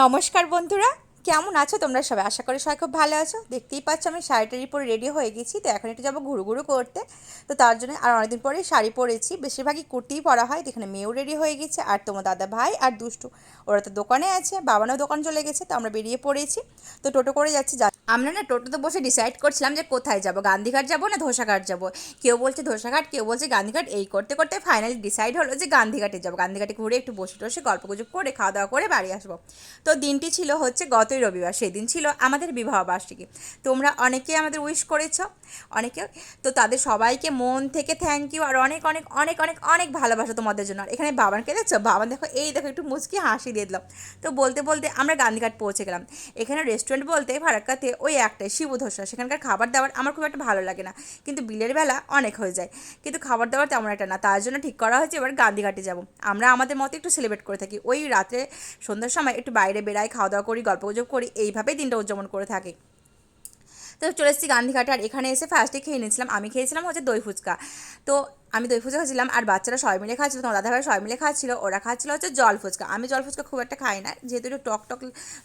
নমস্কার বন্ধুরা, কেমন আছো তোমরা সবাই? আশা করি সবাই খুব ভালো আছো। দেখতেই পাচ্ছ আমি শাড়িটার পরে রেডি হয়ে গেছি। তো এখন একটু যাবো ঘুরু ঘুরু করতে। তো তার জন্য আর অনেকদিন পরে শাড়ি পরেছি, বেশিরভাগই কুর্তিই পরা হয়। এখানে মেয়েও রেডি হয়ে গেছে, আর তোমার দাদা ভাই আর দুষ্টু ওরা তো দোকানে আছে, বাবানও দোকান চলে গেছে। তো আমরা বেরিয়ে পড়েছি। তো টোটো করে যাচ্ছি। আমরা না টোটোতে বসে ডিসাইড করছিলাম যে কোথায় যাব, গান্ধীঘাট যাব না ধোসাঘাট যাব। কেউ বলছে ধোসাঘাট, কেউ বলছে গান্ধীঘাট। এই করতে করতে ফাইনালি ডিসাইড হলো যে গান্ধীঘাটে যাবো। গান্ধীঘাটে ঘুরে একটু বসে টসে গল্প গুজব করে খাওয়া দাওয়া করে বাড়ি আসবো। তো দিনটি ছিল হচ্ছে গতই রবিবার, সেদিন ছিল আমাদের বিবাহবার্ষিকী। তোমরা অনেকেই আমাদের উইশ করেছো, অনেকে। তো তাদের সবাইকে মন থেকে থ্যাংক ইউ, আর অনেক অনেক অনেক অনেক অনেক ভালোবাসা তোমাদের জন্য। আর এখানে বাবানকে দেখছো, বাবান দেখো এই দেখো একটু মুচকি হাসি দিয়ে দিলাম। তো বলতে বলতে আমরা গান্ধীঘাট পৌঁছে গেলাম। এখানে রেস্টুরেন্ট বলতে ফারাক্কাতে ওই একটাই, শিবু ধোসা। সেখানকার খাবার দাবার আমার খুব একটা ভালো লাগে না, কিন্তু বিলের বেলা অনেক হয়ে যায়, কিন্তু খাবার দাবার তেমন একটা না। তার জন্য ঠিক করা হয়েছে এবার গান্ধীঘাটে যাব। আমরা আমাদের মতো একটু সেলিব্রেট করে থাকি, ওই রাত্রে সন্ধ্যার সময় একটু বাইরে বেড়াই, খাওয়া দাওয়া করি, গল্পগুজব করি, এইভাবেই দিনটা উদযাপন করে থাকি। তো চলে এসেছি গান্ধীঘাট। আর এখানে এসে ফার্স্টে খেয়ে নিয়েছিলাম, আমি খেয়েছিলাম হচ্ছে দই ফুচকা। তো আমি দই ফুচকা খাচ্ছিলাম, আর বাচ্চারা সবাই মিলে খাচ্ছিলো, তোমার দাদাভাই সবাই মিলে খাচ্ছিল। ওরা খাচ্ছিল হচ্ছে জল ফুচকা। আমি জল ফুচকা খুব একটা খাই না, যেহেতু একটু টক টক,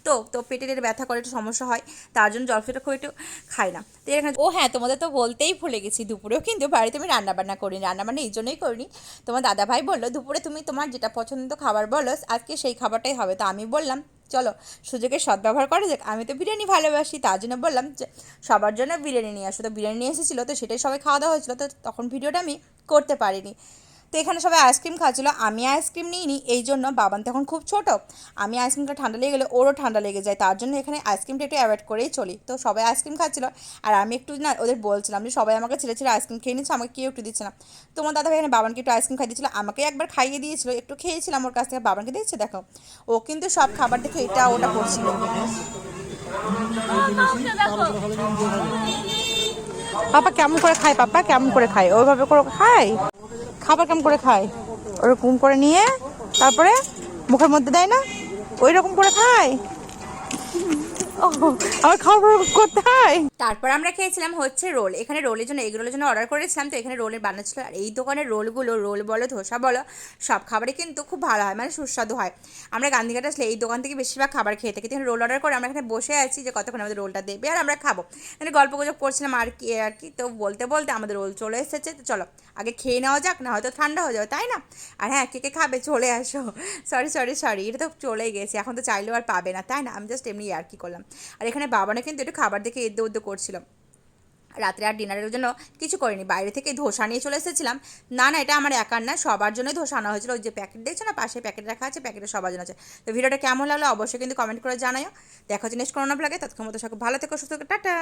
তো তো পেটের একটু ব্যথা করে, একটু সমস্যা হয়, তার জন্য জল ফুচকা খুব একটু খাই না। তো এখানে ও হ্যাঁ, তোমাদের তো বলতেই ভুলে গেছি, দুপুরেও কিন্তু বাড়িতে আমি রান্নাবান্না করিনি। রান্নাবান্না এই জন্যই করিনি, তোমার দাদাভাই বললো দুপুরে তুমি তোমার যেটা পছন্দ খাবার বলো, আজকে সেই খাবারটাই হবে। তো আমি বললাম চলো সুযোগের সদ্ব্যবহার করা যাক, আমি তো বিরিয়ানি ভালোবাসি, তার জন্য বললাম যে সবার জন্য বিরিয়ানি নিয়ে আসো। তো বিরিয়ানি নিয়ে এসেছিলো, তো সেটাই সবাই খাওয়া দাওয়া হয়েছিলো। তো তখন ভিডিওটা আমি করতে পারিনি। তো এখানে সবাই আইসক্রিম খাচ্ছিলো, আমি আইসক্রিম নিইনি, এই জন্য বাবান তখন খুব ছোটো, আমি আইসক্রিমটা ঠান্ডা লেগে গেলে ওরও ঠান্ডা লেগে যায়, তার জন্য এখানে আইসক্রিমটা একটু অ্যাভয়েড করেই চলি। তো সবাই আইসক্রিম খাচ্ছিলো, আর আমি একটু না ওদের বলছিলাম যে সবাই আমাকে ছেড়ে ছেড়ে আইসক্রিম খেয়ে নিচ্ছে, আমাকে কেউ একটু দিচ্ছে না। তোমার দাদা ভাই এখানে বাবানকে একটু আইসক্রিম খাই দিয়েছিলো, আমাকে একবার খাইয়ে দিয়েছিলো, একটু খেয়েছিলাম ওর কাছ থেকে। বাবানকে দিয়েছে দেখো, ও কিন্তু সব খাবার দেখে এটা ওটা করছিল। পাপা কেমন করে খায়, পাপা কেমন করে খায়, ওইভাবে করে খায় খাবার, কেমন করে খায় ওরকম করে নিয়ে তারপরে মুখের মধ্যে দেয় না, ওই রকম করে খায়। আমার খাবার করতে হয়। তারপর আমরা খেয়েছিলাম হচ্ছে রোল। এখানে রোলের জন্য, এগ রোলের জন্য অর্ডার করেছিলাম। তো এখানে রোলের বানাচ্ছিল, আর এই দোকানের রোলগুলো, রোল বলো ধোসা বলো, সব খাবারই কিন্তু খুব ভালো হয়, মানে সুস্বাদু হয়। আমরা গান্ধীঘাট আসলে এই দোকান থেকে বেশিরভাগ খাবার খেয়ে থাকি। এখানে রোল অর্ডার করে আমরা এখানে বসে আছি যে কতক্ষণ আমাদের রোলটা দেবে আর আমরা খাবো। মানে গল্প গুজব করছিলাম আর কি আর কি। তো বলতে বলতে আমাদের রোল চলে এসেছে। তো চলো আগে খেয়ে নেওয়া যাক, না হয়তো ঠান্ডা হয়ে যাবে, তাই না? আর হ্যাঁ, কে কে খাবে চলে আসো। সরি সরি সরি, এটা তো চলেই গেছে, এখন তো চাইলেও আর পাবে না, তাই না? আমি জাস্ট এমনি আর কি করলাম। আর এখানে বাবানে কিন্তু একটু খাবার দেখে এদ্দো উদ্দো করছিল। রাত্রে আর ডিনারের জন্য কিছু করিনি, বাইরে থেকে ধোসা নিয়ে চলে এসেছিলাম। না না, এটা আমার একার না, সবার জন্যই ধোসা আনা হয়েছিল। ওই যে প্যাকেট দেখছো না, পাশে প্যাকেট রাখা আছে, প্যাকেটে সবার জন্য আছে। তো ভিডিওটা কেমন লাগলো অবশ্যই কিন্তু কমেন্ট করে জানাও। দেখা হচ্ছে নেক্সট কোনো ব্লগে, ততক্ষণ মতো সব ভালো থেকো, সুস্থ থেকো, টাটা।